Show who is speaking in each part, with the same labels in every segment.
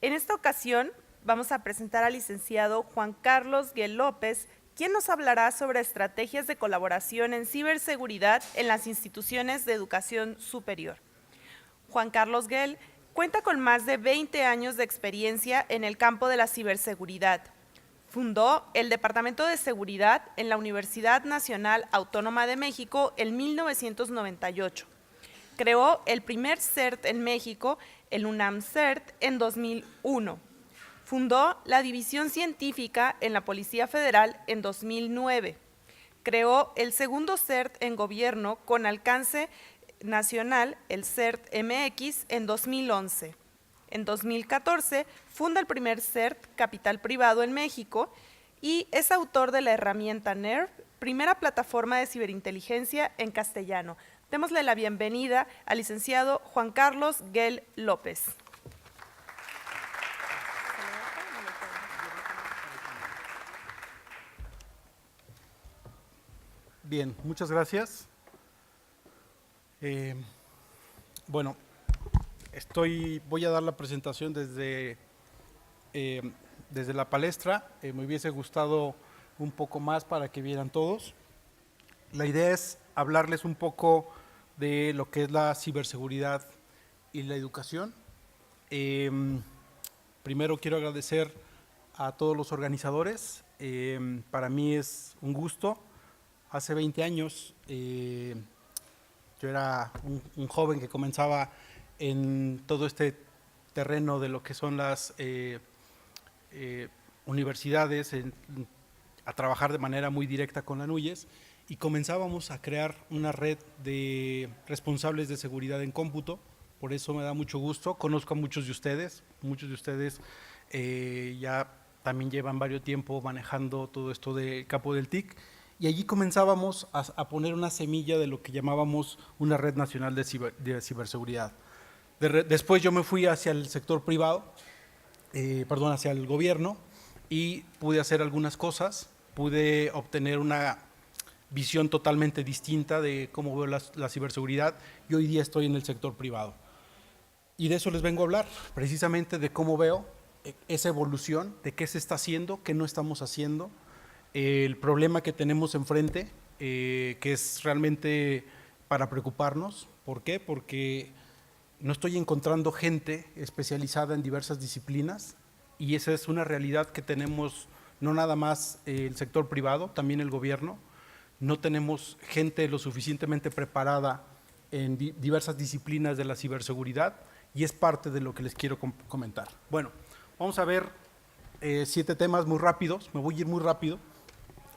Speaker 1: En esta ocasión vamos a presentar al licenciado Juan Carlos Guel López, quien nos hablará sobre estrategias de colaboración en ciberseguridad en las instituciones de educación superior. Juan Carlos Guel cuenta con más de 20 años de experiencia en el campo de la ciberseguridad. Fundó el Departamento de Seguridad en la Universidad Nacional Autónoma de México en 1998. Creó el primer CERT en México, el UNAM CERT, en 2001. Fundó la División Científica en la Policía Federal en 2009. Creó el segundo CERT en Gobierno con alcance nacional, el CERT MX, en 2011. En 2014 funda el primer CERT Capital Privado en México y es autor de la herramienta NERV, primera plataforma de ciberinteligencia en castellano. Démosle la bienvenida al licenciado Juan Carlos Guel López.
Speaker 2: Bien, muchas gracias. Bueno, voy a dar la presentación desde la palestra. Me hubiese gustado un poco más para que vieran todos. La idea es hablarles un poco de lo que es la ciberseguridad y la educación. Primero quiero agradecer a todos los organizadores. Para mí es un gusto. Hace 20 años yo era un joven que comenzaba en todo este terreno de lo que son las universidades, a trabajar de manera muy directa con la NUYES, y comenzábamos a crear una red de responsables de seguridad en cómputo. Por eso me da mucho gusto. Conozco a muchos de ustedes ya también llevan varios tiempo manejando todo esto del campo del TIC, y allí comenzábamos a poner una semilla de lo que llamábamos una red nacional de ciberseguridad. Después yo me fui hacia el sector privado, hacia el gobierno, y pude hacer algunas cosas, pude obtener una visión totalmente distinta de cómo veo la ciberseguridad, y hoy día estoy en el sector privado. Y de eso les vengo a hablar, precisamente de cómo veo esa evolución, de qué se está haciendo, qué no estamos haciendo, el problema que tenemos enfrente, que es realmente para preocuparnos. ¿Por qué? Porque no estoy encontrando gente especializada en diversas disciplinas, y esa es una realidad que tenemos no nada más el sector privado, también el gobierno. No tenemos gente lo suficientemente preparada en diversas disciplinas de la ciberseguridad, y es parte de lo que les quiero comentar. Bueno, vamos a ver 7 temas muy rápidos, me voy a ir muy rápido.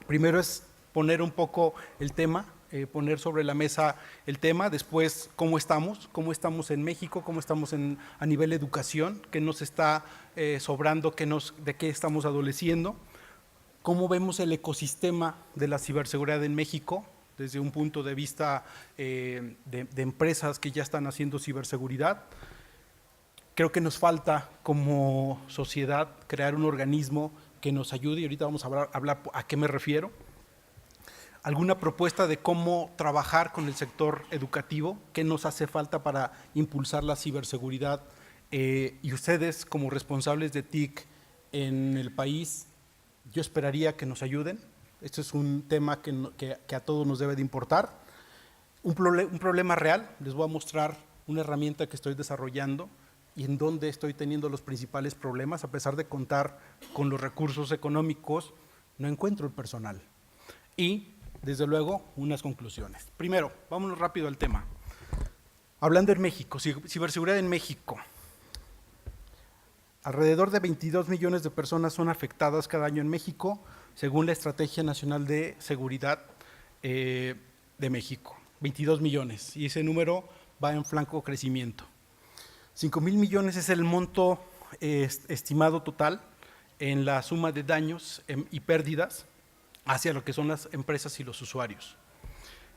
Speaker 2: Primero es poner un poco el tema, poner sobre la mesa el tema. Después, cómo estamos en México, cómo estamos a nivel educación, qué nos está sobrando, de qué estamos adoleciendo, cómo vemos el ecosistema de la ciberseguridad en México desde un punto de vista de empresas que ya están haciendo ciberseguridad. Creo que nos falta como sociedad crear un organismo que nos ayude, y ahorita vamos a hablar a qué me refiero. Alguna propuesta de cómo trabajar con el sector educativo, qué nos hace falta para impulsar la ciberseguridad, y ustedes como responsables de TIC en el país, yo esperaría que nos ayuden. Este es un tema que a todos nos debe de importar. Un problema real, les voy a mostrar una herramienta que estoy desarrollando y en donde estoy teniendo los principales problemas. A pesar de contar con los recursos económicos, no encuentro el personal. Y, desde luego, unas conclusiones. Primero, vámonos rápido al tema. Hablando en México, ciberseguridad en México. Alrededor de 22 millones de personas son afectadas cada año en México, según la Estrategia Nacional de Seguridad de México. 22 millones, y ese número va en franco crecimiento. 5,000 millones es el monto estimado total en la suma de daños y pérdidas hacia lo que son las empresas y los usuarios.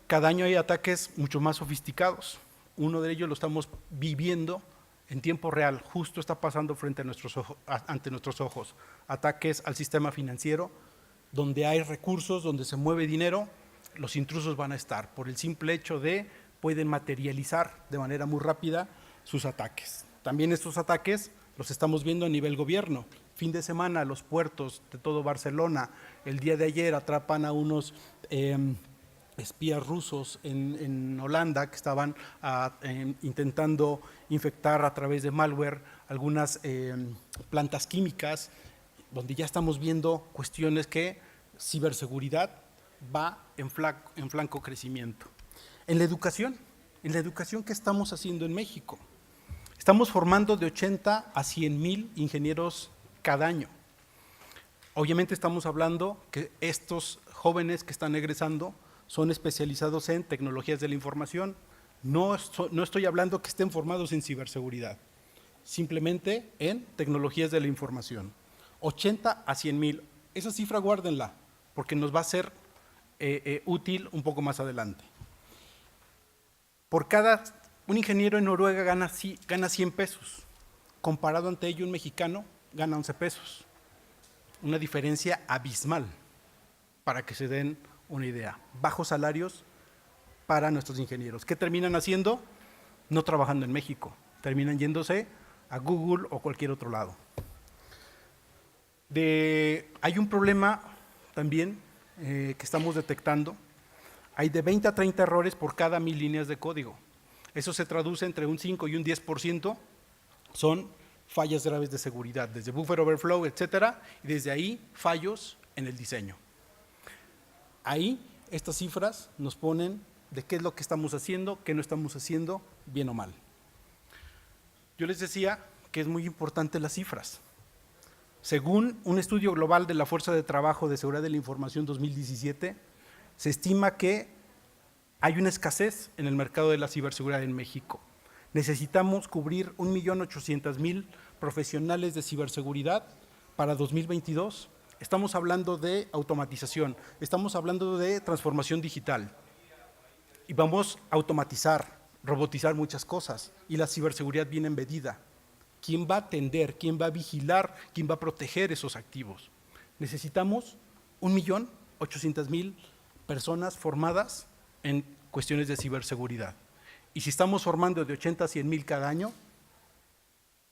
Speaker 2: Cada año hay ataques mucho más sofisticados. Uno de ellos lo estamos viviendo en tiempo real, justo está pasando ante nuestros ojos. Ataques al sistema financiero, donde hay recursos, donde se mueve dinero, los intrusos van a estar. Por el simple hecho pueden materializar de manera muy rápida sus ataques. También estos ataques los estamos viendo a nivel gobierno. Fin de semana, los puertos de todo Barcelona. El día de ayer atrapan a unos espías rusos en Holanda que estaban intentando infectar a través de malware algunas plantas químicas, donde ya estamos viendo cuestiones que ciberseguridad va en flanco crecimiento. En la educación, ¿qué estamos haciendo en México? Estamos formando de 80 a 100,000 ingenieros cada año. Obviamente estamos hablando que estos jóvenes que están egresando son especializados en tecnologías de la información. No estoy hablando que estén formados en ciberseguridad, simplemente en tecnologías de la información. 80 a 100,000. Esa cifra guárdenla, porque nos va a ser útil un poco más adelante. Un ingeniero en Noruega gana 100 pesos. Comparado ante ello, un mexicano gana 11 pesos. Una diferencia abismal, para que se den una idea. Bajos salarios para nuestros ingenieros. ¿Qué terminan haciendo? No trabajando en México. Terminan yéndose a Google o cualquier otro lado. Hay un problema también que estamos detectando. Hay de 20 a 30 errores por cada 1000 líneas de código. Eso se traduce entre un 5 y un 10%, son fallas graves de seguridad, desde buffer overflow, etcétera, y desde ahí fallos en el diseño. Ahí estas cifras nos ponen de qué es lo que estamos haciendo, qué no estamos haciendo, bien o mal. Yo les decía que es muy importante las cifras. Según un estudio global de la Fuerza de Trabajo de Seguridad de la Información 2017, se estima que hay una escasez en el mercado de la ciberseguridad en México. Necesitamos cubrir 1,800,000 profesionales de ciberseguridad para 2022. Estamos hablando de automatización, estamos hablando de transformación digital. Y vamos a automatizar, robotizar muchas cosas, y la ciberseguridad viene embedida. ¿Quién va a atender, quién va a vigilar, quién va a proteger esos activos? Necesitamos 1,800,000 personas formadas en cuestiones de ciberseguridad. Y si estamos formando de 80 a 100,000 cada año,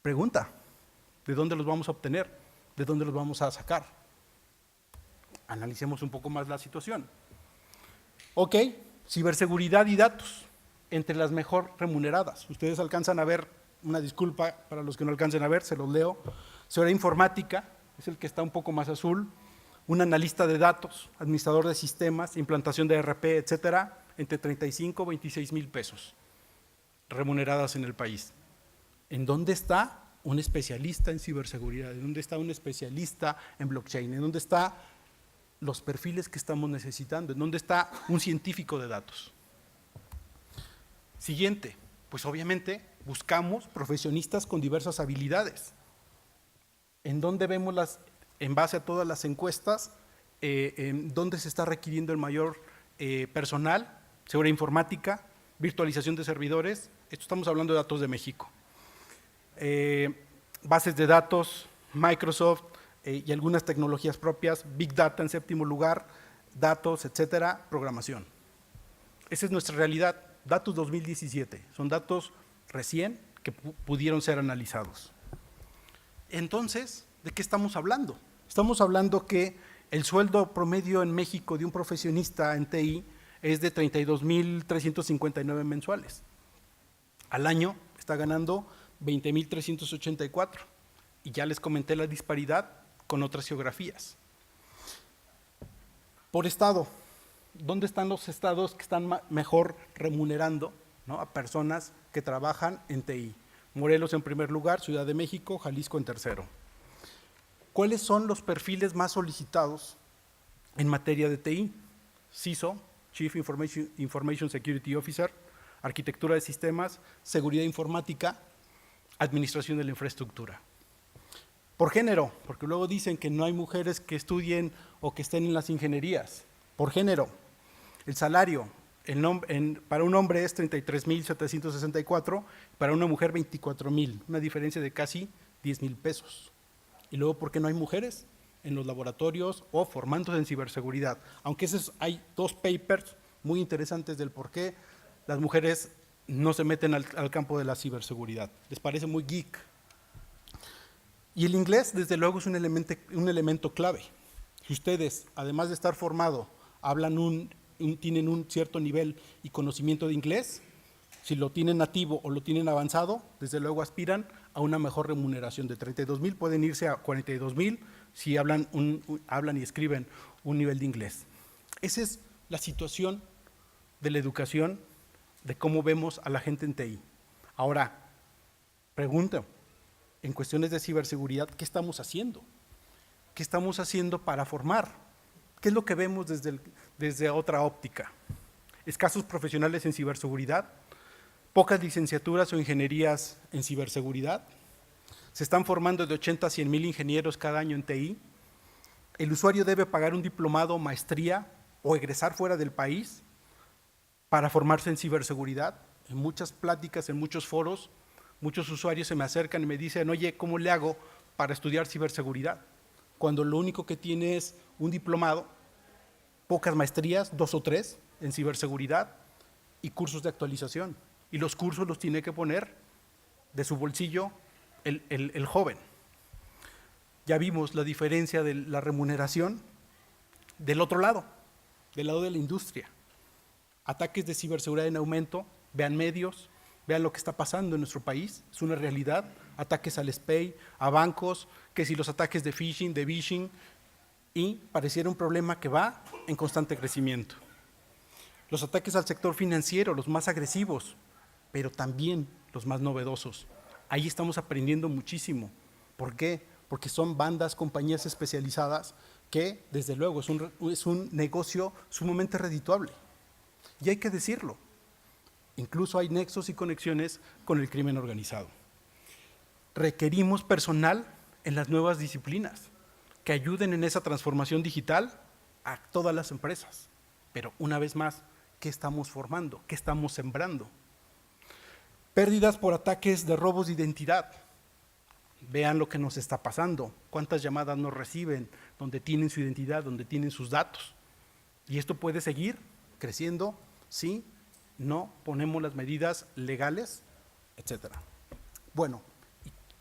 Speaker 2: pregunta, ¿de dónde los vamos a obtener? ¿De dónde los vamos a sacar? Analicemos un poco más la situación. Ok, ciberseguridad y datos, entre las mejor remuneradas. Ustedes alcanzan a ver, una disculpa para los que no alcancen a ver, se los leo. Seguridad informática, es el que está un poco más azul. Un analista de datos, administrador de sistemas, implantación de ERP, etcétera, entre 35 y 26,000 pesos remuneradas en el país. ¿En dónde está un especialista en ciberseguridad? ¿En dónde está un especialista en blockchain? ¿En dónde están los perfiles que estamos necesitando? ¿En dónde está un científico de datos? Siguiente, pues obviamente buscamos profesionistas con diversas habilidades. ¿En dónde vemos en base a todas las encuestas, dónde se está requiriendo el mayor personal? Seguridad informática, virtualización de servidores, esto estamos hablando de datos de México. Bases de datos, Microsoft y algunas tecnologías propias, Big Data en séptimo lugar, datos, etcétera, programación. Esa es nuestra realidad, datos 2017, son datos recién que pudieron ser analizados. Entonces, ¿de qué estamos hablando? Estamos hablando que el sueldo promedio en México de un profesionista en TI es de 32,359 mensuales. Al año está ganando 20,384 y ya les comenté la disparidad con otras geografías. Por estado, ¿dónde están los estados que están mejor remunerando, ¿no?, a personas que trabajan en TI? Morelos en primer lugar, Ciudad de México, Jalisco en tercero. ¿Cuáles son los perfiles más solicitados en materia de TI? CISO, Chief Information Security Officer, arquitectura de sistemas, seguridad informática, administración de la infraestructura. Por género, porque luego dicen que no hay mujeres que estudien o que estén en las ingenierías. Por género, el salario para un hombre es 33,764, para una mujer 24,000, una diferencia de casi 10,000 pesos. Y luego, ¿por qué no hay mujeres en los laboratorios o formándose en ciberseguridad? Aunque hay dos papers muy interesantes del por qué las mujeres no se meten al campo de la ciberseguridad. Les parece muy geek. Y el inglés, desde luego, es un elemento clave. Si ustedes, además de estar formado, tienen un cierto nivel y conocimiento de inglés, si lo tienen nativo o lo tienen avanzado, desde luego aspiran a una mejor remuneración. De 32,000 pueden irse a 42,000 si hablan y escriben un nivel de inglés. Esa es la situación de la educación, de cómo vemos a la gente en TI. Ahora, pregunta, en cuestiones de ciberseguridad, ¿qué estamos haciendo? ¿Qué estamos haciendo para formar? ¿Qué es lo que vemos desde otra óptica? Escasos profesionales en ciberseguridad, pocas licenciaturas o ingenierías en ciberseguridad, se están formando de 80 a 100,000 ingenieros cada año en TI, el usuario debe pagar un diplomado, maestría o egresar fuera del país para formarse en ciberseguridad. En muchas pláticas, en muchos foros, muchos usuarios se me acercan y me dicen, oye, ¿cómo le hago para estudiar ciberseguridad? Cuando lo único que tiene es un diplomado, pocas maestrías, 2 o 3 en ciberseguridad y cursos de actualización. Y los cursos los tiene que poner de su bolsillo el joven. Ya vimos la diferencia de la remuneración del otro lado, del lado de la industria. Ataques de ciberseguridad en aumento, vean medios, vean lo que está pasando en nuestro país, es una realidad, ataques al SPEI, a bancos, que si los ataques de phishing, de vishing, y pareciera un problema que va en constante crecimiento. Los ataques al sector financiero, los más agresivos, pero también los más novedosos. Ahí estamos aprendiendo muchísimo. ¿Por qué? Porque son bandas, compañías especializadas que, desde luego, es un negocio sumamente redituable. Y hay que decirlo. Incluso hay nexos y conexiones con el crimen organizado. Requerimos personal en las nuevas disciplinas que ayuden en esa transformación digital a todas las empresas. Pero una vez más, ¿qué estamos formando? ¿Qué estamos sembrando? Pérdidas por ataques de robos de identidad. Vean lo que nos está pasando, cuántas llamadas nos reciben, donde tienen su identidad, donde tienen sus datos. Y esto puede seguir creciendo si no ponemos las medidas legales, etcétera. Bueno,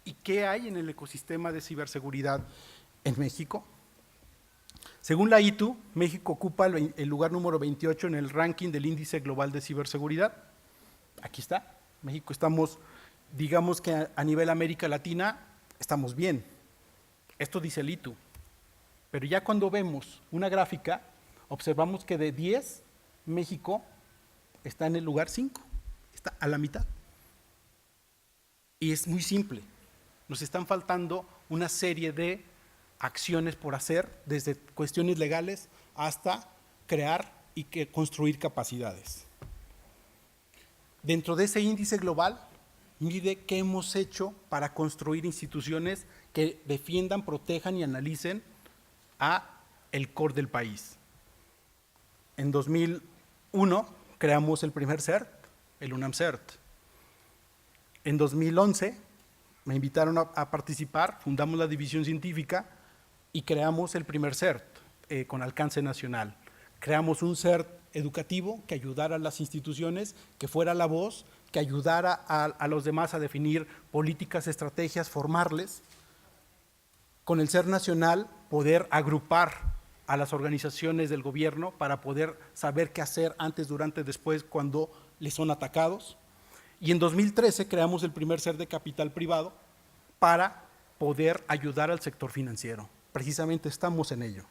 Speaker 2: ¿y qué hay en el ecosistema de ciberseguridad en México? Según la ITU, México ocupa el lugar número 28 en el ranking del Índice Global de Ciberseguridad. Aquí está. México estamos, digamos que a nivel América Latina, estamos bien. Esto dice el ITU. Pero ya cuando vemos una gráfica, observamos que de 10, México está en el lugar 5, está a la mitad. Y es muy simple. Nos están faltando una serie de acciones por hacer, desde cuestiones legales hasta crear y construir capacidades. Dentro de ese índice global, mide qué hemos hecho para construir instituciones que defiendan, protejan y analicen a el core del país. En 2001 creamos el primer CERT, el UNAM CERT. En 2011 me invitaron a participar, fundamos la división científica y creamos el primer CERT con alcance nacional. Creamos un CERT educativo que ayudara a las instituciones, que fuera la voz, que ayudara a los demás a definir políticas, estrategias, formarles. Con el CERT nacional poder agrupar a las organizaciones del gobierno para poder saber qué hacer antes, durante, después, cuando les son atacados. Y en 2013 creamos el primer CERT de capital privado para poder ayudar al sector financiero. Precisamente estamos en ello.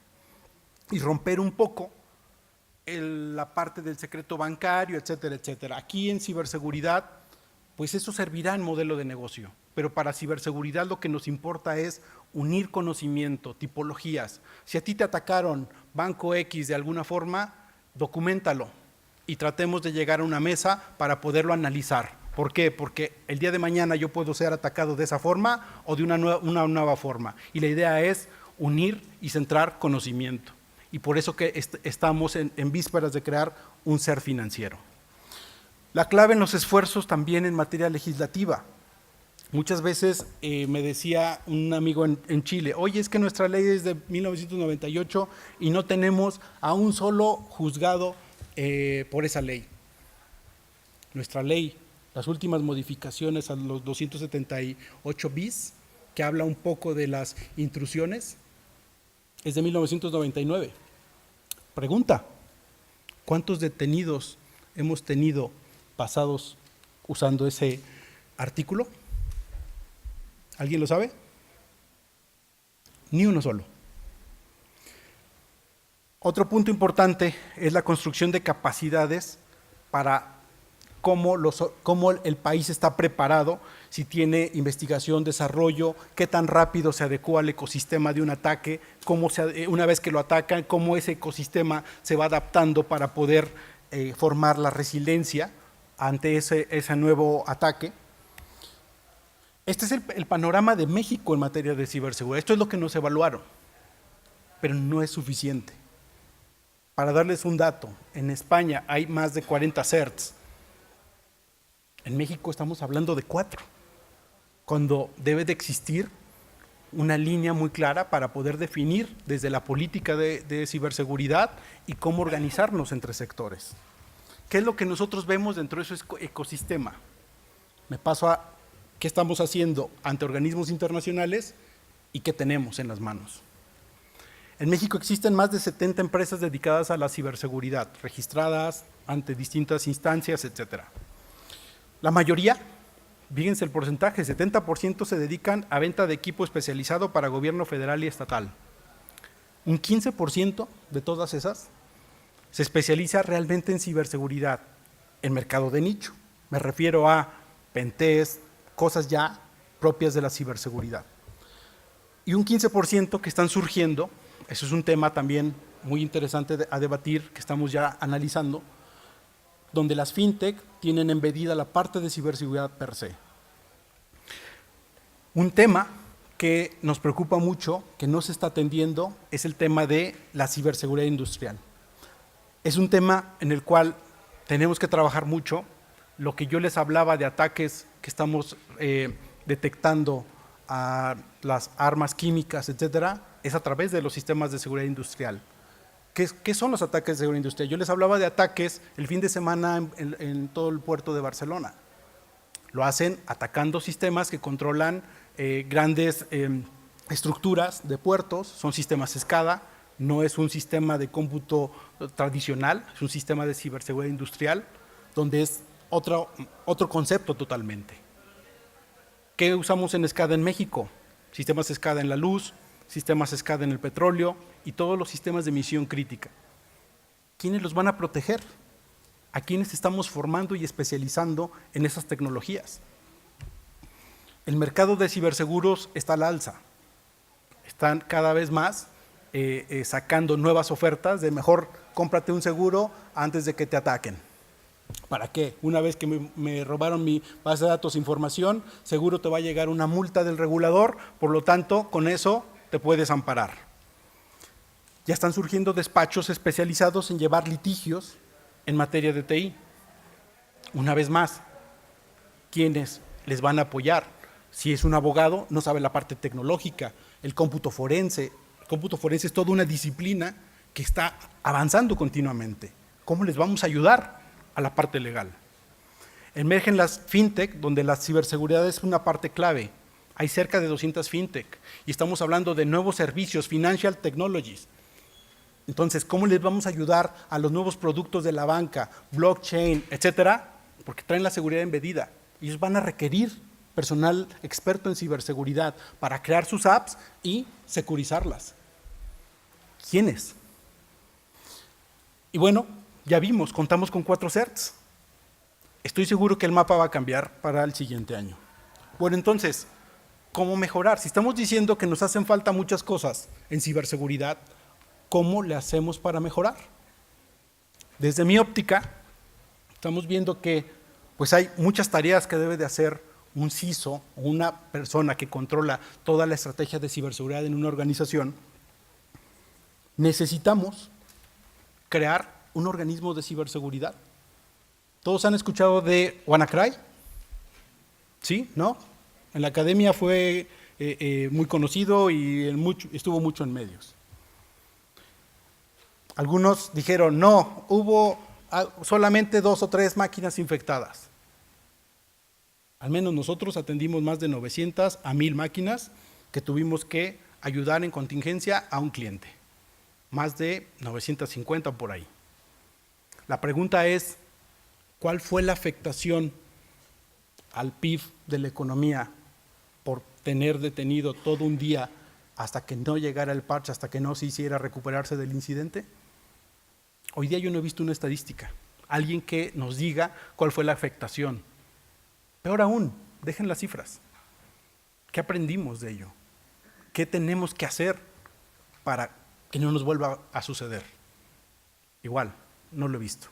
Speaker 2: Y romper un poco la parte del secreto bancario, etcétera, etcétera. Aquí en ciberseguridad, pues eso servirá en modelo de negocio, pero para ciberseguridad lo que nos importa es unir conocimiento, tipologías. Si a ti te atacaron Banco X de alguna forma, documéntalo y tratemos de llegar a una mesa para poderlo analizar. ¿Por qué? Porque el día de mañana yo puedo ser atacado de esa forma o de una nueva forma. Y la idea es unir y centrar conocimiento. Y por eso que estamos en vísperas de crear un CERT financiero. La clave en los esfuerzos también en materia legislativa. Muchas veces me decía un amigo en Chile, oye, es que nuestra ley es de 1998 y no tenemos a un solo juzgado por esa ley. Nuestra ley, las últimas modificaciones a los 278 bis, que habla un poco de las intrusiones, es de 1999. Pregunta, ¿cuántos detenidos hemos tenido pasados usando ese artículo? ¿Alguien lo sabe? Ni uno solo. Otro punto importante es la construcción de capacidades para cómo el país está preparado, si tiene investigación, desarrollo, qué tan rápido se adecua al ecosistema de un ataque, una vez que lo atacan, cómo ese ecosistema se va adaptando para poder formar la resiliencia ante ese nuevo ataque. Este es el panorama de México en materia de ciberseguridad. Esto es lo que nos evaluaron, pero no es suficiente. Para darles un dato, en España hay más de 40 CERTs. En México estamos hablando de 4, cuando debe de existir una línea muy clara para poder definir desde la política de ciberseguridad y cómo organizarnos entre sectores. ¿Qué es lo que nosotros vemos dentro de ese ecosistema? Me paso a qué estamos haciendo ante organismos internacionales y qué tenemos en las manos. En México existen más de 70 empresas dedicadas a la ciberseguridad, registradas ante distintas instancias, etc. La mayoría, fíjense el porcentaje, 70% se dedican a venta de equipo especializado para gobierno federal y estatal. Un 15% de todas esas se especializa realmente en ciberseguridad, en mercado de nicho. Me refiero a pentest, cosas ya propias de la ciberseguridad. Y un 15% que están surgiendo, eso es un tema también muy interesante a debatir, que estamos ya analizando, donde las fintech tienen embedida la parte de ciberseguridad per se. Un tema que nos preocupa mucho, que no se está atendiendo, es el tema de la ciberseguridad industrial. Es un tema en el cual tenemos que trabajar mucho. Lo que yo les hablaba de ataques que estamos detectando a las armas químicas, etcétera, es a través de los sistemas de seguridad industrial. ¿Qué son los ataques de seguridad industrial? Yo les hablaba de ataques el fin de semana en todo el puerto de Barcelona. Lo hacen atacando sistemas que controlan grandes estructuras de puertos, son sistemas SCADA, no es un sistema de cómputo tradicional, es un sistema de ciberseguridad industrial, donde es otro concepto totalmente. ¿Qué usamos en SCADA en México? Sistemas SCADA en la luz, sistemas SCADA en el petróleo y todos los sistemas de misión crítica. ¿Quiénes los van a proteger? ¿A quiénes estamos formando y especializando en esas tecnologías? El mercado de ciberseguros está al alza. Están cada vez más sacando nuevas ofertas de mejor cómprate un seguro antes de que te ataquen. ¿Para qué? Una vez que me robaron mi base de datos e información, seguro te va a llegar una multa del regulador, por lo tanto, con eso te puedes amparar. Ya están surgiendo despachos especializados en llevar litigios en materia de TI. Una vez más, ¿quiénes les van a apoyar? Si es un abogado, no sabe la parte tecnológica, el cómputo forense. El cómputo forense es toda una disciplina que está avanzando continuamente. ¿Cómo les vamos a ayudar a la parte legal? Emergen las fintech, donde la ciberseguridad es una parte clave. Hay cerca de 200 fintech y estamos hablando de nuevos servicios, financial technologies. Entonces, ¿cómo les vamos a ayudar a los nuevos productos de la banca, blockchain, etcétera? Porque traen la seguridad embedida. Ellos van a requerir personal experto en ciberseguridad para crear sus apps y securizarlas. ¿Quiénes? Y bueno, ya vimos, contamos con 4 CERTs. Estoy seguro que el mapa va a cambiar para el siguiente año. Bueno, entonces, ¿cómo mejorar? Si estamos diciendo que nos hacen falta muchas cosas en ciberseguridad, ¿cómo le hacemos para mejorar? Desde mi óptica, estamos viendo que pues hay muchas tareas que debe de hacer un CISO o una persona que controla toda la estrategia de ciberseguridad en una organización. Necesitamos crear un organismo de ciberseguridad. ¿Todos han escuchado de WannaCry? ¿Sí? ¿No? En la academia fue muy conocido y estuvo mucho en medios. Algunos dijeron, no, hubo solamente 2 o 3 máquinas infectadas. Al menos nosotros atendimos más de 900 a 1000 máquinas que tuvimos que ayudar en contingencia a un cliente, más de 950 por ahí. La pregunta es, ¿cuál fue la afectación al PIB de la economía por tener detenido todo un día hasta que no llegara el parche, hasta que no se hiciera recuperarse del incidente? Hoy día yo no he visto una estadística, alguien que nos diga cuál fue la afectación. Peor aún, dejen las cifras. ¿Qué aprendimos de ello? ¿Qué tenemos que hacer para que no nos vuelva a suceder? Igual, no lo he visto.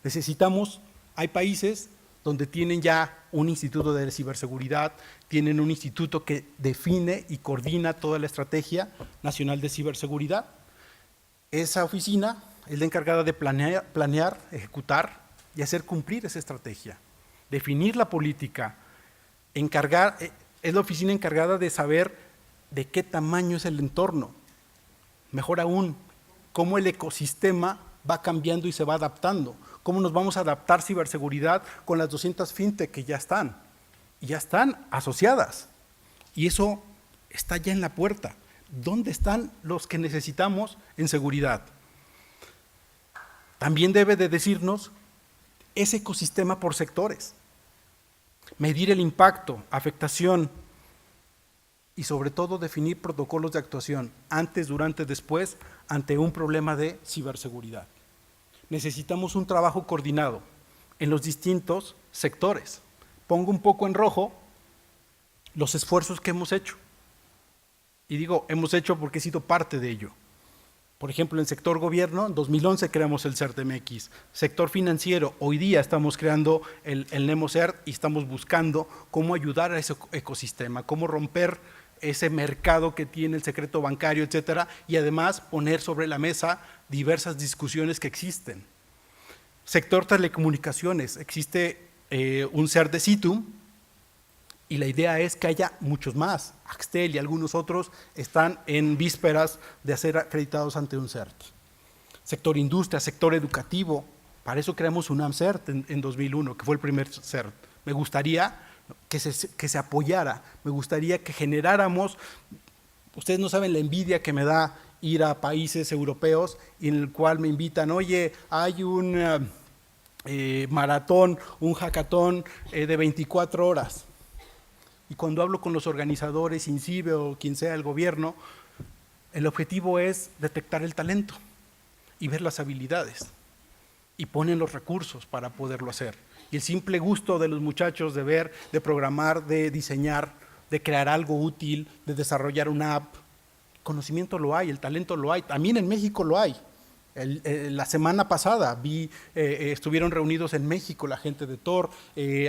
Speaker 2: Necesitamos, hay países donde tienen ya un instituto de ciberseguridad, tienen un instituto que define y coordina toda la estrategia nacional de ciberseguridad. Esa oficina es la encargada de planear, ejecutar y hacer cumplir esa estrategia, definir la política, es la oficina encargada de saber de qué tamaño es el entorno, mejor aún, cómo el ecosistema va cambiando y se va adaptando, cómo nos vamos a adaptar ciberseguridad con las 200 fintech que ya están asociadas, y eso está ya en la puerta. ¿Dónde están los que necesitamos en seguridad? También debe de decirnos ese ecosistema por sectores, medir el impacto, afectación y sobre todo definir protocolos de actuación antes, durante, después, ante un problema de ciberseguridad. Necesitamos un trabajo coordinado en los distintos sectores. Pongo un poco en rojo los esfuerzos que hemos hecho. Y digo, hemos hecho porque he sido parte de ello. Por ejemplo, en el sector gobierno, en 2011 creamos el CERT-MX. Sector financiero, hoy día estamos creando el NEMO-CERT y estamos buscando cómo ayudar a ese ecosistema, cómo romper ese mercado que tiene el secreto bancario, etcétera, y además poner sobre la mesa diversas discusiones que existen. Sector telecomunicaciones, existe un CERT de Citum, y la idea es que haya muchos más. Axtel y algunos otros están en vísperas de ser acreditados ante un CERT. Sector industria, sector educativo, para eso creamos UNAM CERT en 2001, que fue el primer CERT. Me gustaría que se apoyara, me gustaría que generáramos, ustedes no saben la envidia que me da ir a países europeos en el cual me invitan, oye, hay un maratón, un hackathon de 24 horas. Y cuando hablo con los organizadores, INCIBE o quien sea el gobierno, el objetivo es detectar el talento y ver las habilidades. Y ponen los recursos para poderlo hacer. Y el simple gusto de los muchachos de ver, de programar, de diseñar, de crear algo útil, de desarrollar una app, conocimiento lo hay, el talento lo hay, también en México lo hay. La semana pasada estuvieron reunidos en México la gente de Tor,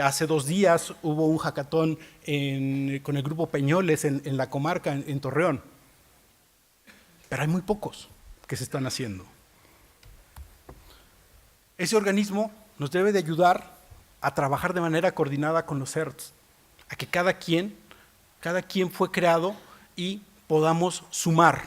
Speaker 2: hace 2 días hubo un hackathon con el grupo Peñoles en la comarca, en Torreón, pero hay muy pocos que se están haciendo. Ese organismo nos debe de ayudar a trabajar de manera coordinada con los CERTs, a que cada quien fue creado y podamos sumar,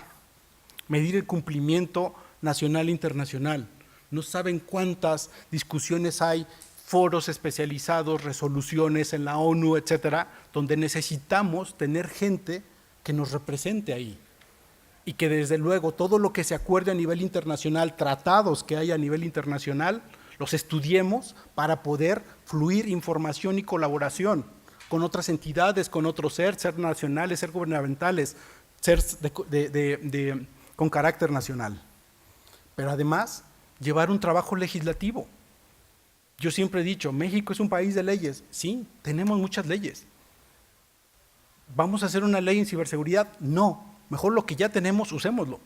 Speaker 2: medir el cumplimiento nacional e internacional. No saben cuántas discusiones hay, foros especializados, resoluciones en la ONU, etcétera, donde necesitamos tener gente que nos represente ahí. Y que desde luego todo lo que se acuerde a nivel internacional, tratados que hay a nivel internacional, los estudiemos para poder fluir información y colaboración con otras entidades, con otros CERT nacionales, CERT gubernamentales, CERT con carácter nacional. Pero además, llevar un trabajo legislativo. Yo siempre he dicho, México es un país de leyes. Sí, tenemos muchas leyes. ¿Vamos a hacer una ley en ciberseguridad? No, mejor lo que ya tenemos, usémoslo.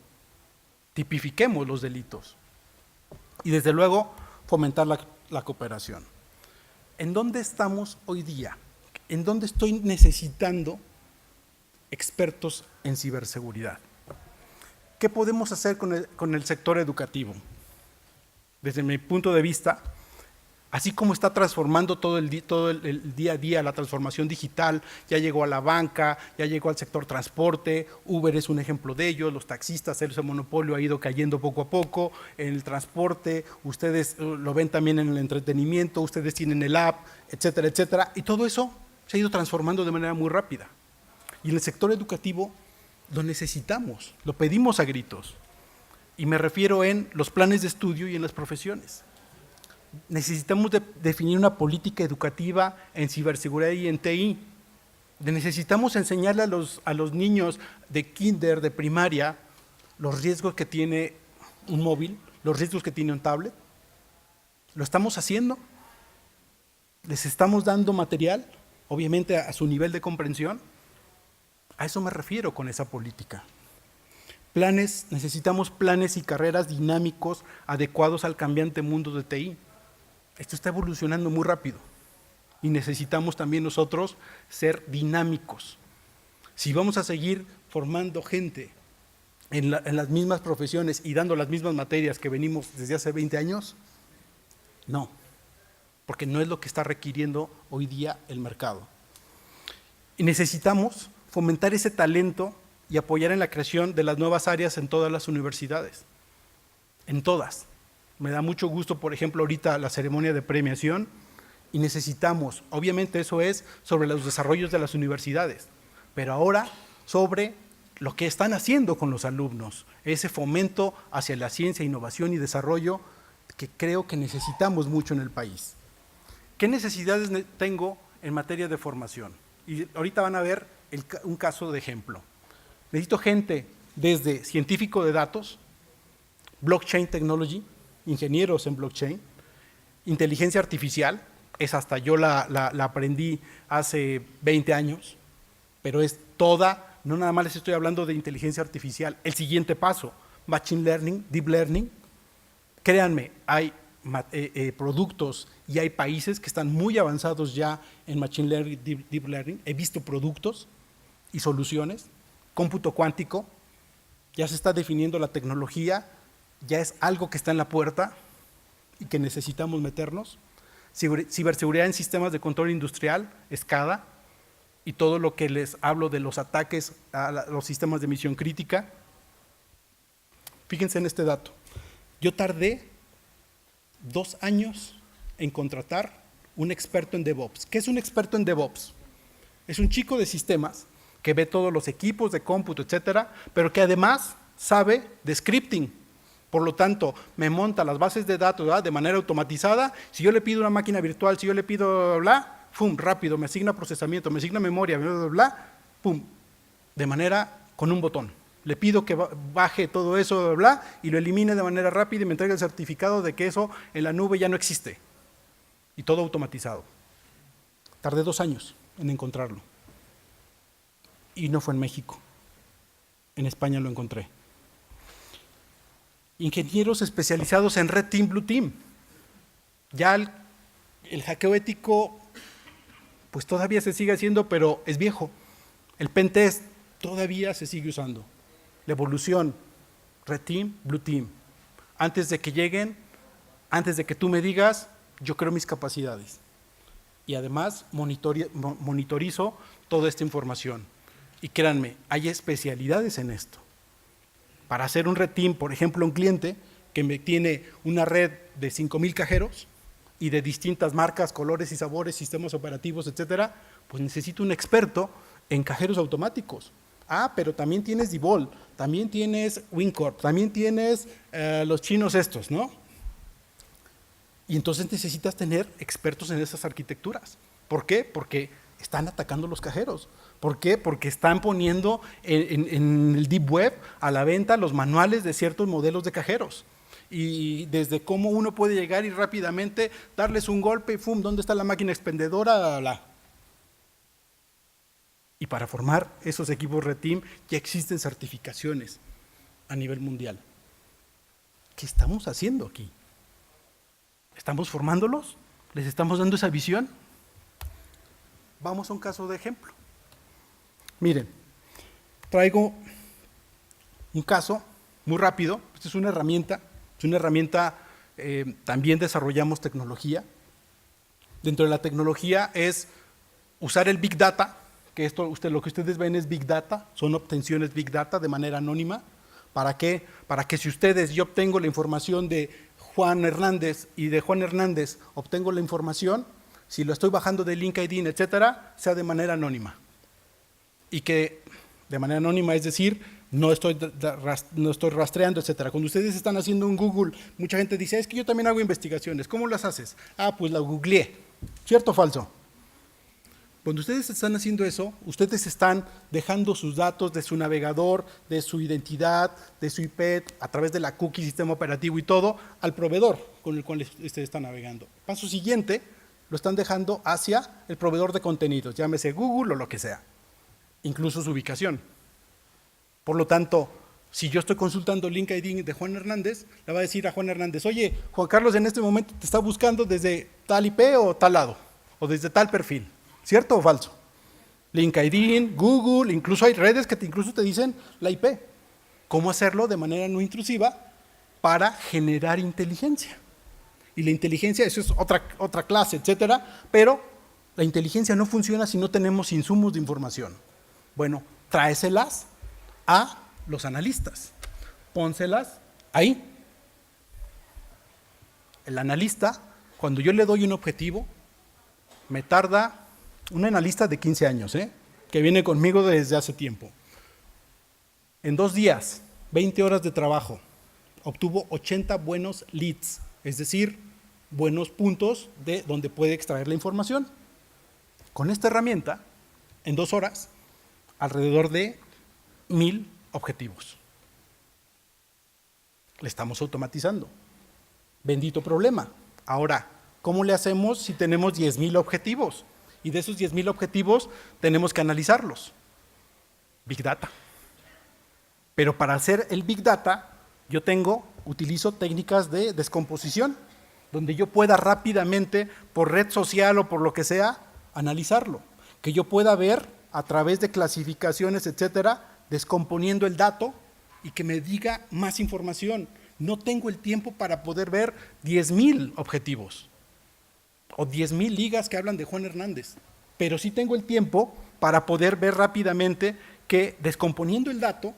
Speaker 2: Tipifiquemos los delitos. Y desde luego, fomentar la cooperación. ¿En dónde estamos hoy día? ¿En dónde estoy necesitando expertos en ciberseguridad? ¿Qué podemos hacer con el sector educativo? Desde mi punto de vista, así como está transformando todo el día a día, la transformación digital, ya llegó a la banca, ya llegó al sector transporte, Uber es un ejemplo de ello, los taxistas, ese monopolio ha ido cayendo poco a poco, en el transporte, ustedes lo ven también en el entretenimiento, ustedes tienen el app, etcétera, etcétera, y todo eso se ha ido transformando de manera muy rápida. Y en el sector educativo lo necesitamos, lo pedimos a gritos. Y me refiero en los planes de estudio y en las profesiones. Necesitamos definir una política educativa en ciberseguridad y en TI. Necesitamos enseñarle a los niños de kinder, de primaria, los riesgos que tiene un móvil, los riesgos que tiene un tablet. ¿Lo estamos haciendo? ¿Les estamos dando material? Obviamente a su nivel de comprensión. A eso me refiero con esa política. Planes, necesitamos planes y carreras dinámicos adecuados al cambiante mundo de TI. Esto está evolucionando muy rápido y necesitamos también nosotros ser dinámicos. Si vamos a seguir formando gente en las mismas profesiones y dando las mismas materias que venimos desde hace 20 años, no, porque no es lo que está requiriendo hoy día el mercado. Y necesitamos fomentar ese talento y apoyar en la creación de las nuevas áreas en todas las universidades, en todas. Me da mucho gusto, por ejemplo, ahorita la ceremonia de premiación, y necesitamos, obviamente eso es sobre los desarrollos de las universidades, pero ahora sobre lo que están haciendo con los alumnos, ese fomento hacia la ciencia, innovación y desarrollo que creo que necesitamos mucho en el país. ¿Qué necesidades tengo en materia de formación? Y ahorita van a ver un caso de ejemplo. Necesito gente desde científico de datos, blockchain technology, ingenieros en blockchain, inteligencia artificial, es hasta yo la aprendí hace 20 años, pero es toda, no nada más les estoy hablando de inteligencia artificial, el siguiente paso, machine learning, deep learning. Créanme, hay productos y hay países que están muy avanzados ya en machine learning, deep learning. He visto productos y soluciones. Cómputo cuántico, ya se está definiendo la tecnología, ya es algo que está en la puerta y que necesitamos meternos. Ciberseguridad en sistemas de control industrial, SCADA, y todo lo que les hablo de los ataques a los sistemas de misión crítica. Fíjense en este dato. Yo tardé 2 años en contratar un experto en DevOps. ¿Qué es un experto en DevOps? Es un chico de sistemas que ve todos los equipos de cómputo, etcétera, pero que además sabe de scripting. Por lo tanto, me monta las bases de datos, ¿verdad?, de manera automatizada. Si yo le pido una máquina virtual, si yo le pido bla, ¡pum!, rápido, me asigna procesamiento, me asigna memoria, bla, bla, bla, ¡pum!, de manera con un botón. Le pido que baje todo eso, bla, bla, y lo elimine de manera rápida y me entregue el certificado de que eso en la nube ya no existe. Y todo automatizado. Tardé 2 años en encontrarlo. Y no fue en México. En España lo encontré. Ingenieros especializados en Red Team, Blue Team. Ya el hackeo ético, pues todavía se sigue haciendo, pero es viejo. El pentest todavía se sigue usando. La evolución, Red Team, Blue Team. Antes de que lleguen, antes de que tú me digas, yo creo mis capacidades. Y además monitorizo toda esta información. Y créanme, hay especialidades en esto. Para hacer un Red Team, por ejemplo, un cliente que me tiene una red de 5,000 cajeros y de distintas marcas, colores y sabores, sistemas operativos, etcétera, pues necesito un experto en cajeros automáticos. Ah, pero también tienes Diebold, también tienes Wincorp, también tienes los chinos estos, ¿no? Y entonces necesitas tener expertos en esas arquitecturas. ¿Por qué? Porque están atacando los cajeros. ¿Por qué? Porque están poniendo en el Deep Web a la venta los manuales de ciertos modelos de cajeros. Y desde cómo uno puede llegar y rápidamente darles un golpe y ¡fum! ¿Dónde está la máquina expendedora? Y para formar esos equipos Red Team ya existen certificaciones a nivel mundial. ¿Qué estamos haciendo aquí? ¿Estamos formándolos? ¿Les estamos dando esa visión? Vamos a un caso de ejemplo. Miren, traigo un caso muy rápido. Esta es una herramienta. También desarrollamos tecnología. Dentro de la tecnología es usar el Big Data, que lo que ustedes ven es Big Data, son obtenciones Big Data de manera anónima. ¿Para qué? Para que si yo obtengo la información de Juan Hernández y de Juan Hernández obtengo la información, si lo estoy bajando de LinkedIn, etcétera, sea de manera anónima. y que de manera anónima, es decir, no estoy rastreando, etcétera. Cuando ustedes están haciendo un Google, mucha gente dice, es que yo también hago investigaciones. ¿Cómo las haces? Ah, pues la googleé. ¿Cierto o falso? Cuando ustedes están haciendo eso, ustedes están dejando sus datos de su navegador, de su identidad, de su IP, a través de la cookie, sistema operativo y todo, al proveedor con el cual ustedes están navegando. Paso siguiente, lo están dejando hacia el proveedor de contenidos, llámese Google o lo que sea, incluso su ubicación. Por lo tanto, si yo estoy consultando LinkedIn de Juan Hernández, le va a decir a Juan Hernández, oye, Juan Carlos en este momento te está buscando desde tal IP o tal lado, o desde tal perfil. ¿Cierto o falso? LinkedIn, Google, incluso hay redes que incluso te dicen la IP. ¿Cómo hacerlo de manera no intrusiva para generar inteligencia? Y la inteligencia, eso es otra clase, etcétera, pero la inteligencia no funciona si no tenemos insumos de información. Bueno, tráeselas a los analistas, pónselas ahí. El analista, cuando yo le doy un objetivo, me tarda un analista de 15 años, que viene conmigo desde hace tiempo. En 2 días, 20 horas de trabajo, obtuvo 80 buenos leads, es decir, buenos puntos de donde puede extraer la información. Con esta herramienta, en 2 horas, alrededor de 1000 objetivos. Le estamos automatizando. Bendito problema. Ahora, ¿cómo le hacemos si tenemos 10,000 objetivos? Y de esos 10,000 objetivos tenemos que analizarlos. Big Data. Pero para hacer el Big Data, utilizo técnicas de descomposición, donde yo pueda rápidamente, por red social o por lo que sea, analizarlo. Que yo pueda ver a través de clasificaciones, etcétera, descomponiendo el dato y que me diga más información. No tengo el tiempo para poder ver 10,000 objetivos o 10,000 ligas que hablan de Juan Hernández, pero sí tengo el tiempo para poder ver rápidamente que, descomponiendo el dato,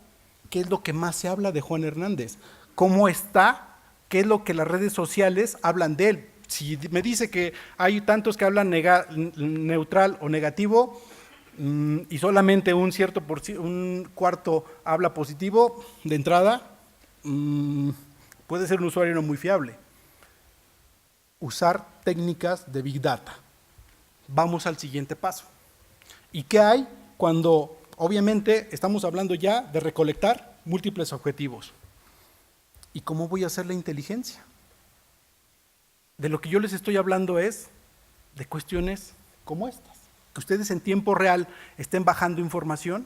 Speaker 2: qué es lo que más se habla de Juan Hernández, cómo está, qué es lo que las redes sociales hablan de él. Si me dice que hay tantos que hablan neutral o negativo, y solamente un cuarto habla positivo, de entrada, puede ser un usuario no muy fiable. Usar técnicas de Big Data. Vamos al siguiente paso. ¿Y qué hay cuando, obviamente, estamos hablando ya de recolectar múltiples objetivos? ¿Y cómo voy a hacer la inteligencia? De lo que yo les estoy hablando es de cuestiones como estas. Que ustedes en tiempo real estén bajando información.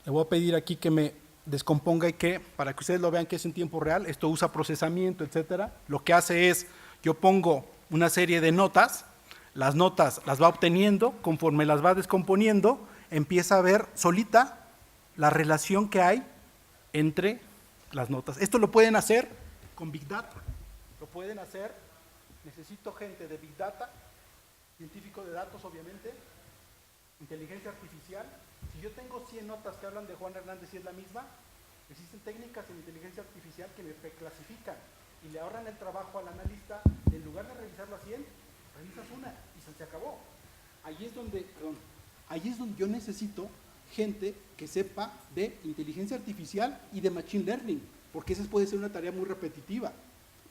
Speaker 2: Le voy a pedir aquí que me descomponga y que, para que ustedes lo vean que es en tiempo real, esto usa procesamiento, etcétera. Lo que hace es, yo pongo una serie de notas, las notas las va obteniendo, conforme las va descomponiendo, empieza a ver solita la relación que hay entre las notas. Esto lo pueden hacer con Big Data, lo pueden hacer, necesito gente de Big Data, científico de datos obviamente, inteligencia artificial. Si yo tengo 100 notas que hablan de Juan Hernández y es la misma, existen técnicas en inteligencia artificial que me clasifican y le ahorran el trabajo al analista. En lugar de revisar las 100, revisas una y se acabó. Ahí es donde yo necesito gente que sepa de inteligencia artificial y de machine learning, porque esa puede ser una tarea muy repetitiva.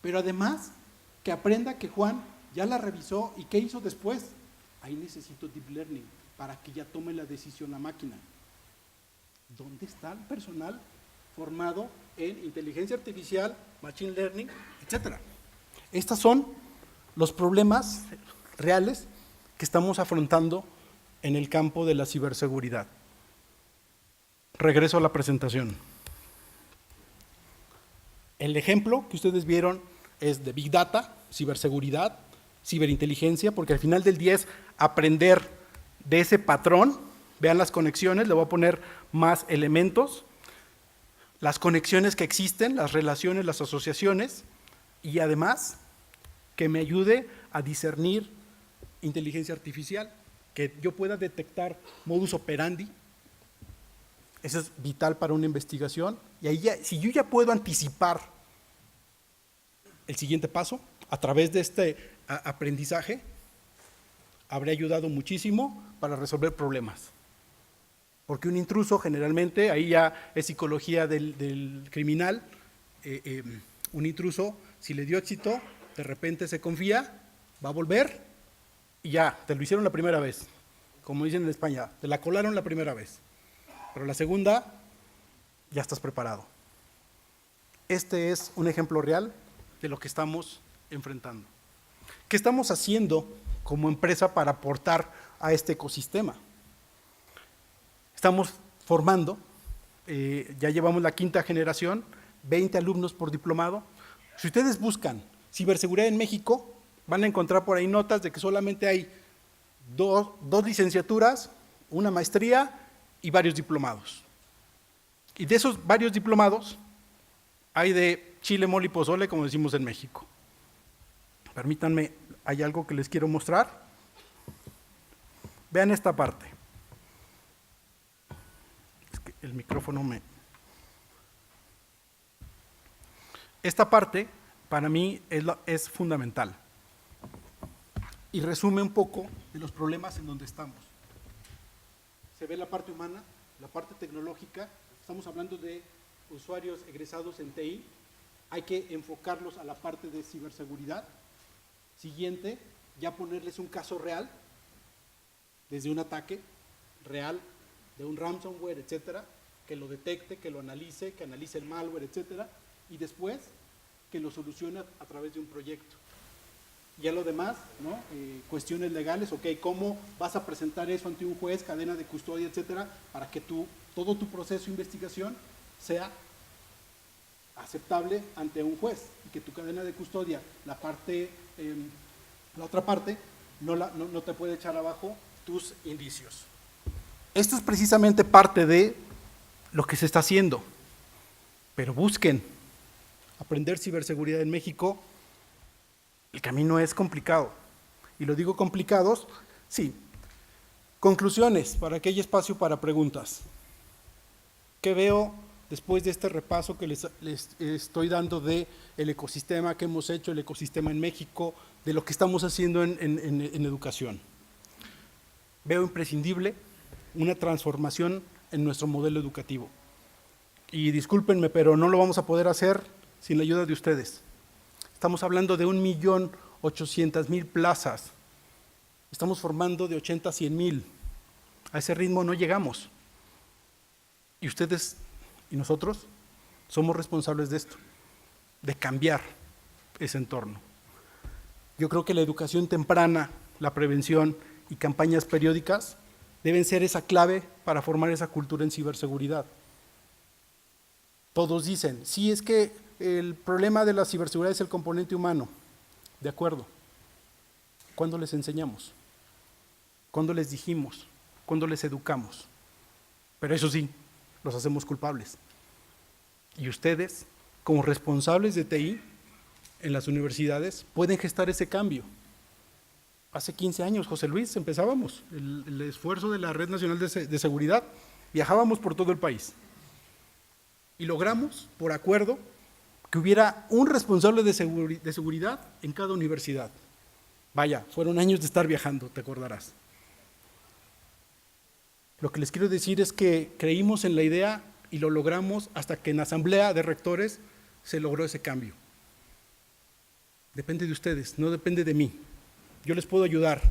Speaker 2: Pero además, que aprenda que Juan ya la revisó y qué hizo después. Ahí necesito deep learning para que ya tome la decisión la máquina. ¿Dónde está el personal formado en inteligencia artificial, machine learning, etcétera? Estos son los problemas reales que estamos afrontando en el campo de la ciberseguridad. Regreso a la presentación. El ejemplo que ustedes vieron es de Big Data, ciberseguridad, ciberinteligencia, porque al final del día es aprender de ese patrón. Vean las conexiones, le voy a poner más elementos, las conexiones que existen, las relaciones, las asociaciones, y además que me ayude a discernir inteligencia artificial, que yo pueda detectar modus operandi. Eso es vital para una investigación. Y ahí ya, si yo ya puedo anticipar el siguiente paso a través de este aprendizaje, habré ayudado muchísimo para resolver problemas. Porque un intruso generalmente, ahí ya es psicología del criminal, un intruso, si le dio éxito, de repente se confía, va a volver y ya, te lo hicieron la primera vez. Como dicen en España, te la colaron la primera vez. Pero la segunda, ya estás preparado. Este es un ejemplo real de lo que estamos enfrentando. ¿Qué estamos haciendo como empresa para aportar a este ecosistema? Estamos formando, ya llevamos la 5ª generación, 20 alumnos por diplomado. Si ustedes buscan ciberseguridad en México, van a encontrar por ahí notas de que solamente hay dos licenciaturas, una maestría y varios diplomados. Y de esos varios diplomados, hay de chile, mole y pozole, como decimos en México. Permítanme, hay algo que les quiero mostrar. Vean esta parte. Es que el micrófono me... Esta parte, para mí, es fundamental. Y resume un poco de los problemas en donde estamos. Se ve la parte humana, la parte tecnológica. Estamos hablando de usuarios egresados en TI. Hay que enfocarlos a la parte de ciberseguridad. Siguiente, ya ponerles un caso real, desde un ataque real, de un ransomware, etcétera, que lo detecte, que lo analice, que analice el malware, etcétera, y después que lo solucione a través de un proyecto. Ya lo demás, ¿no? Cuestiones legales, ok, ¿cómo vas a presentar eso ante un juez, cadena de custodia, etcétera, para que todo tu proceso de investigación sea aceptable ante un juez y que tu cadena de custodia, la otra parte, no te puede echar abajo tus indicios. Esto es precisamente parte de lo que se está haciendo, pero busquen aprender ciberseguridad en México. El camino es complicado, y lo digo complicados, sí. Conclusiones, para que haya espacio para preguntas. ¿Qué veo después de este repaso que les estoy dando de el ecosistema que hemos hecho, el ecosistema en México, de lo que estamos haciendo en educación? Veo imprescindible una transformación en nuestro modelo educativo. Y discúlpenme, pero no lo vamos a poder hacer sin la ayuda de ustedes. Estamos hablando de 1.800.000 plazas. Estamos formando de 80 a 100.000. A ese ritmo no llegamos. Y ustedes y nosotros somos responsables de esto, de cambiar ese entorno. Yo creo que la educación temprana, la prevención y campañas periódicas deben ser esa clave para formar esa cultura en ciberseguridad. Todos dicen, sí, es que el problema de la ciberseguridad es el componente humano. De acuerdo. ¿Cuándo les enseñamos? ¿Cuándo les dijimos? ¿Cuándo les educamos? Pero eso sí, los hacemos culpables. Y ustedes, como responsables de TI en las universidades, pueden gestar ese cambio. Hace 15 años, José Luis, empezábamos el esfuerzo de la Red Nacional de Seguridad, viajábamos por todo el país. Y logramos, por acuerdo, que hubiera un responsable de seguridad en cada universidad. Vaya, fueron años de estar viajando, te acordarás. Lo que les quiero decir es que creímos en la idea y lo logramos hasta que en la asamblea de rectores se logró ese cambio. Depende de ustedes, no depende de mí. Yo les puedo ayudar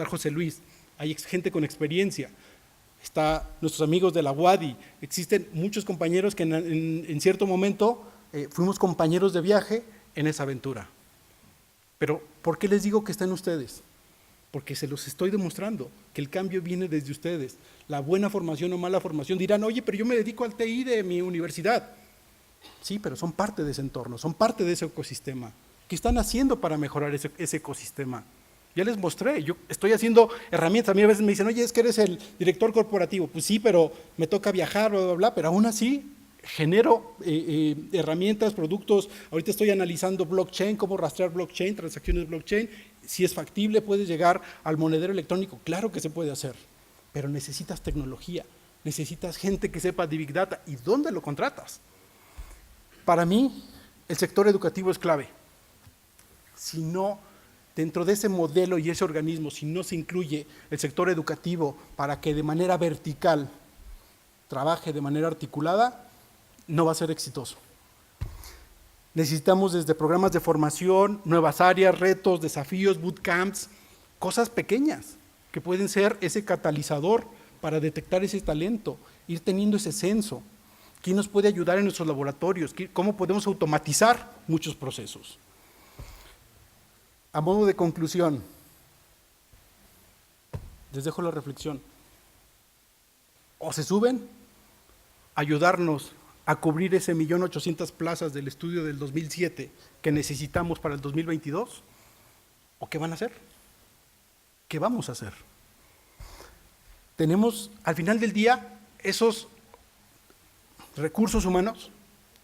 Speaker 2: José Luis, hay gente con experiencia. Está nuestros amigos de la UADY, existen muchos compañeros que en cierto momento fuimos compañeros de viaje en esa aventura. Pero, ¿por qué les digo que están ustedes? Porque se los estoy demostrando, que el cambio viene desde ustedes. La buena formación o mala formación dirán, oye, pero yo me dedico al TI de mi universidad. Sí, pero son parte de ese entorno, son parte de ese ecosistema. ¿Qué están haciendo para mejorar ese ecosistema? Ya les mostré, yo estoy haciendo herramientas. A mí a veces me dicen, oye, es que eres el director corporativo. Pues sí, pero me toca viajar, bla, bla, bla, pero aún así genero herramientas, productos. Ahorita estoy analizando blockchain, cómo rastrear blockchain, transacciones blockchain. Si es factible, puedes llegar al monedero electrónico. Claro que se puede hacer, pero necesitas tecnología, necesitas gente que sepa de Big Data. ¿Y dónde lo contratas? Para mí, el sector educativo es clave. Si no, dentro de ese modelo y ese organismo, si no se incluye el sector educativo para que de manera vertical trabaje de manera articulada, no va a ser exitoso. Necesitamos desde programas de formación, nuevas áreas, retos, desafíos, bootcamps, cosas pequeñas que pueden ser ese catalizador para detectar ese talento, ir teniendo ese censo. ¿Quién nos puede ayudar en nuestros laboratorios? ¿Cómo podemos automatizar muchos procesos? A modo de conclusión, les dejo la reflexión. O se suben a ayudarnos a cubrir ese 1.800.000 plazas del estudio del 2007 que necesitamos para el 2022, ¿o qué van a hacer? ¿Qué vamos a hacer? Tenemos, al final del día, esos recursos humanos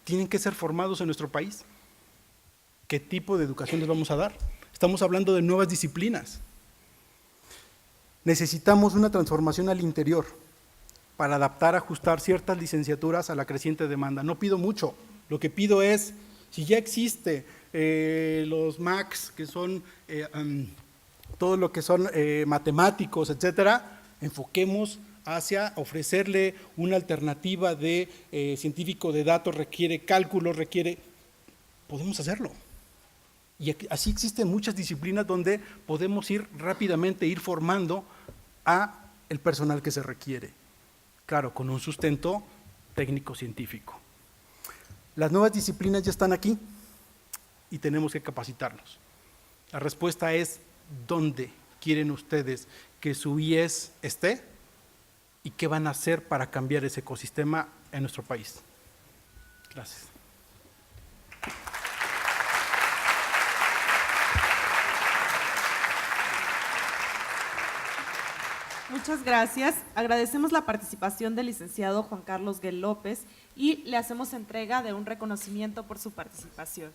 Speaker 2: tienen que ser formados en nuestro país. ¿Qué tipo de educación les vamos a dar? Estamos hablando de nuevas disciplinas. Necesitamos una transformación al interior para adaptar, ajustar ciertas licenciaturas a la creciente demanda. No pido mucho, lo que pido es, si ya existe los MACs, que son todo lo que son matemáticos, etcétera, enfoquemos hacia ofrecerle una alternativa de científico de datos, requiere cálculo, podemos hacerlo. Y así existen muchas disciplinas donde podemos ir rápidamente, ir formando a el personal que se requiere. Claro, con un sustento técnico-científico. Las nuevas disciplinas ya están aquí y tenemos que capacitarnos. La respuesta es, ¿dónde quieren ustedes que su IES esté? ¿Y qué van a hacer para cambiar ese ecosistema en nuestro país? Gracias.
Speaker 1: Muchas gracias. Agradecemos la participación del licenciado Juan Carlos Guel López y le hacemos entrega de un reconocimiento por su participación.